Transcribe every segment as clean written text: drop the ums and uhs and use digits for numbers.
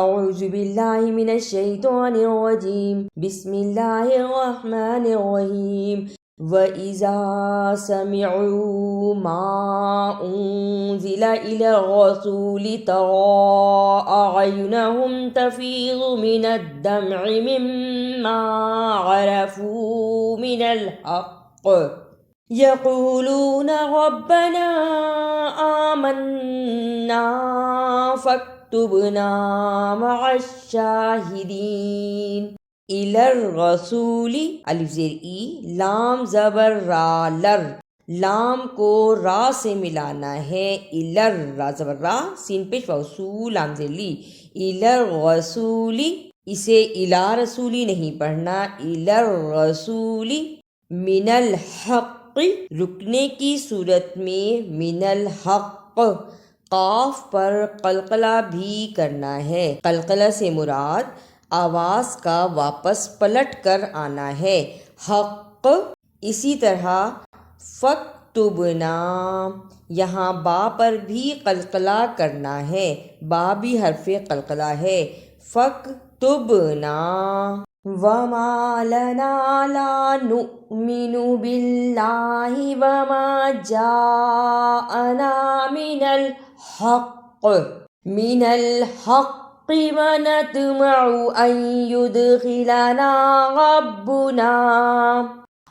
اعوذ باللہ من الشیطان الرجیم بسم اللہ الرحمن الرحیم وَإِذَا سَمِعُوا مَا أُنزِلَ إِلَى الرَّسُولِ تَرَىٰ أَعْيُنَهُمْ تَفِيضُ مِنَ الدَّمْعِ مِمَّا عَرَفُوا مِنَ الْحَقِّ يَقُولُونَ رَبَّنَا آمَنَّا فاكتبنا مع الشاہدین. الی الرسول الف زیر ای لام زبر را لر، لام کو را سے ملانا ہے. الر را زبر را سین پیش وصول لام زیر لی. الی الرسول، اسے الی رسولی نہیں پڑھنا، الی الرسول. من الحق، رکنے کی صورت میں من الحق. قاف پر قلقلہ بھی کرنا ہے. قلقلہ سے مراد آواز کا واپس پلٹ کر آنا ہے. حق. اسی طرح فَاكْتُبْنَا، یہاں با پر بھی قلقلہ کرنا ہے، با بھی حرف قلقلہ ہے. فَاكْتُبْنَا وَمَا لَنَا لَا نُؤْمِنُ بِاللَّهِ وَمَا جَاءَنَا مِنَ الحق وَنَطْمَعُ أَن يُدْخِلَنَا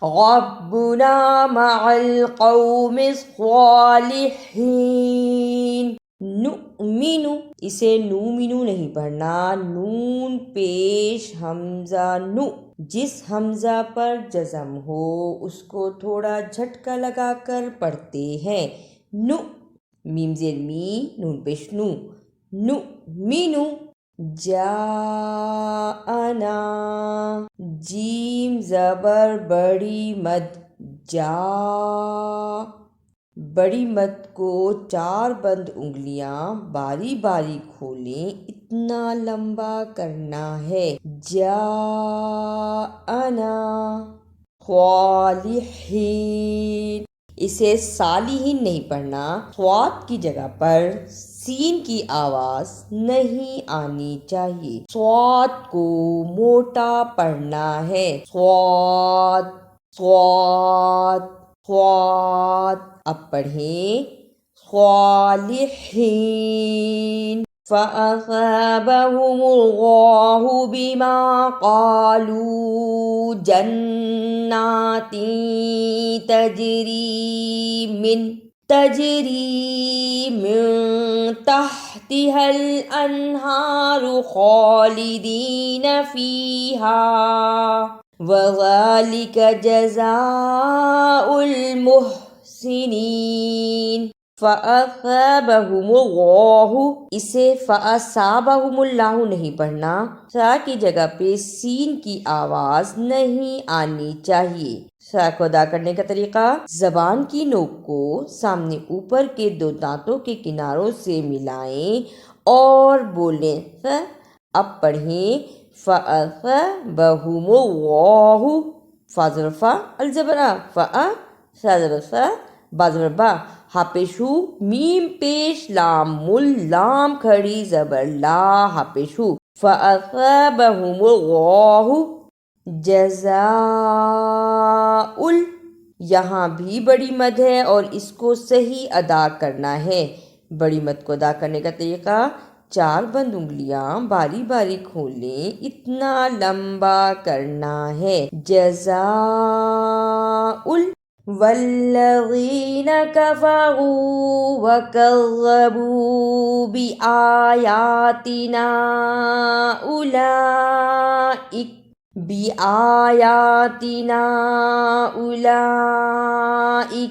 رَبُّنَا مَعَ الْقَوْمِ الصَّالِحِينَ. نُؤْمِنُ، اسے نُؤْمِنُ نہیں پڑھنا، نون پیش حمزہ نو. جس حمزہ پر جزم ہو اس کو تھوڑا جھٹکا لگا کر پڑھتے ہیں. نو میم زیر می نون پیش نو. نؤمنو. جاءنا جیم زبر بڑی مد جا، بڑی مد کو 4 بند انگلیاں باری باری کھولیں، اتنا لمبا کرنا ہے. جاءنا صالحین، اسے صالحین نہیں پڑھنا، صاد کی جگہ پر سین کی آواز نہیں آنی چاہیے، صاد کو موٹا پڑھنا ہے. صاد صاد صاد. اب پڑھیں صالحین. فَأَثَابَهُمُ اللَّهُ بِمَا قَالُوا جَنَّاتٍ تَجْرِي مِن تَحْتِهَا الْأَنْهَارُ خَالِدِينَ فِيهَا وَذَلِكَ جَزَاءُ الْمُحْسِنِينَ. فَأَثَابَهُمُ اللَّهُ، اسے فَأَثَابَهُمُ اللَّهُ نہیں پڑھنا، سا کی جگہ پہ سین کی آواز نہیں آنی چاہیے. سا کو ادا کرنے کا طریقہ، زبان کی نوک کو سامنے اوپر کے 2 دانتوں کے کناروں سے ملائیں اور بولیں ف. اب پڑھیں فَأَثَابَهُمُ اللَّهُ. فا زبر فا الزبر آ، فا سا زبر سا با زبر با، ہا پیش ہو میم پیش لام مل لام کھڑی زبر لا ہا پیش ہو. فَأَثَابَهُمُ اللَّهُ جَزَاءُ. یہاں بھی بڑی مد ہے اور اس کو صحیح ادا کرنا ہے. بڑی مد کو ادا کرنے کا طریقہ، 4 بند انگلیاں باری باری کھولیں، اتنا لمبا کرنا ہے. جزاء. والذین کفروا وکذبوا بآیاتنا اولئک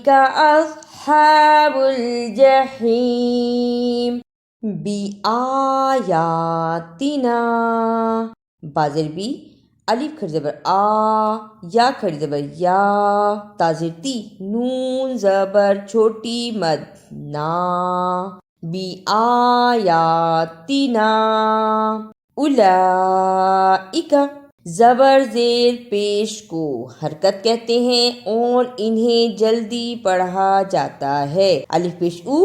اصحاب الجحیم. بآیاتنا بازر بی، الف کھڑی زبر آ، یا کھڑی زبر یا، تازر تی، نون زبر چھوٹی مد نا. بی آیاتنا اولئک. زبر زیر پیش کو حرکت کہتے ہیں اور انہیں جلدی پڑھا جاتا ہے. الف پیش او،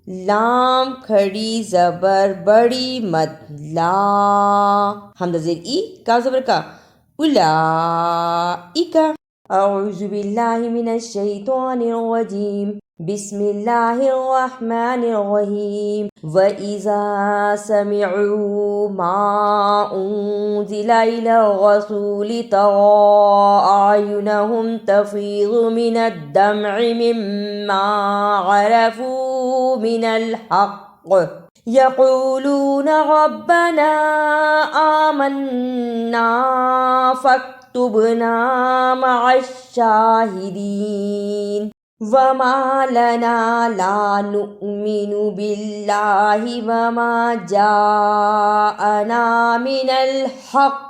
لام کھڑی زبر بڑی مد لا، حمزہ زیر ای، کاف زبر کا، اولئک۔ اعوذ باللہ من الشیطان الرجیم، بسم اللہ الرحمن الرحیم۔ وَإِذَا سَمِعُوا مَا أُنزِلَ إِلَى الرَّسُولِ تَرَىٰ أَعْيُنَهُمْ تَفِيضُ مِنَ الدَّمْعِ مِمَّا عَرَفُوا مِنَ الْحَقِّ يَقُولُونَ رَبَّنَا آمَنَّا فاكتبنا مع الشاهدين۔ وما لنا لا نؤمن بالله وما جاءنا من الحق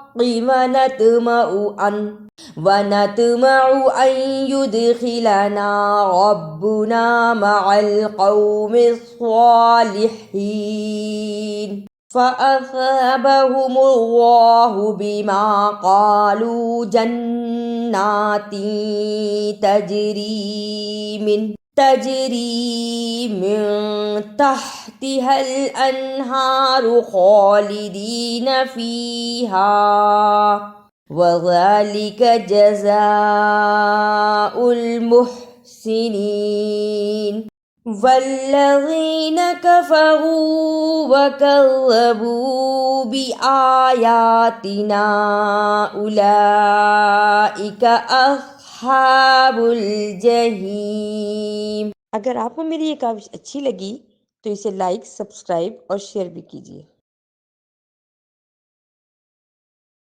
ونطمع أن يدخلنا ربنا مع القوم الصالحين۔ فأثابهم الله بما قالوا جنات تجري من تحتها الأنهار خالدين فيها، وذلك جزاء المحسنين۔ والذين كفروا وكذبوا بآياتنا أولئك أصحاب الجحیم۔ اگر آپ کو میری یہ کاوش اچھی لگی تو اسے لائک، سبسکرائب اور شیئر بھی کیجیے۔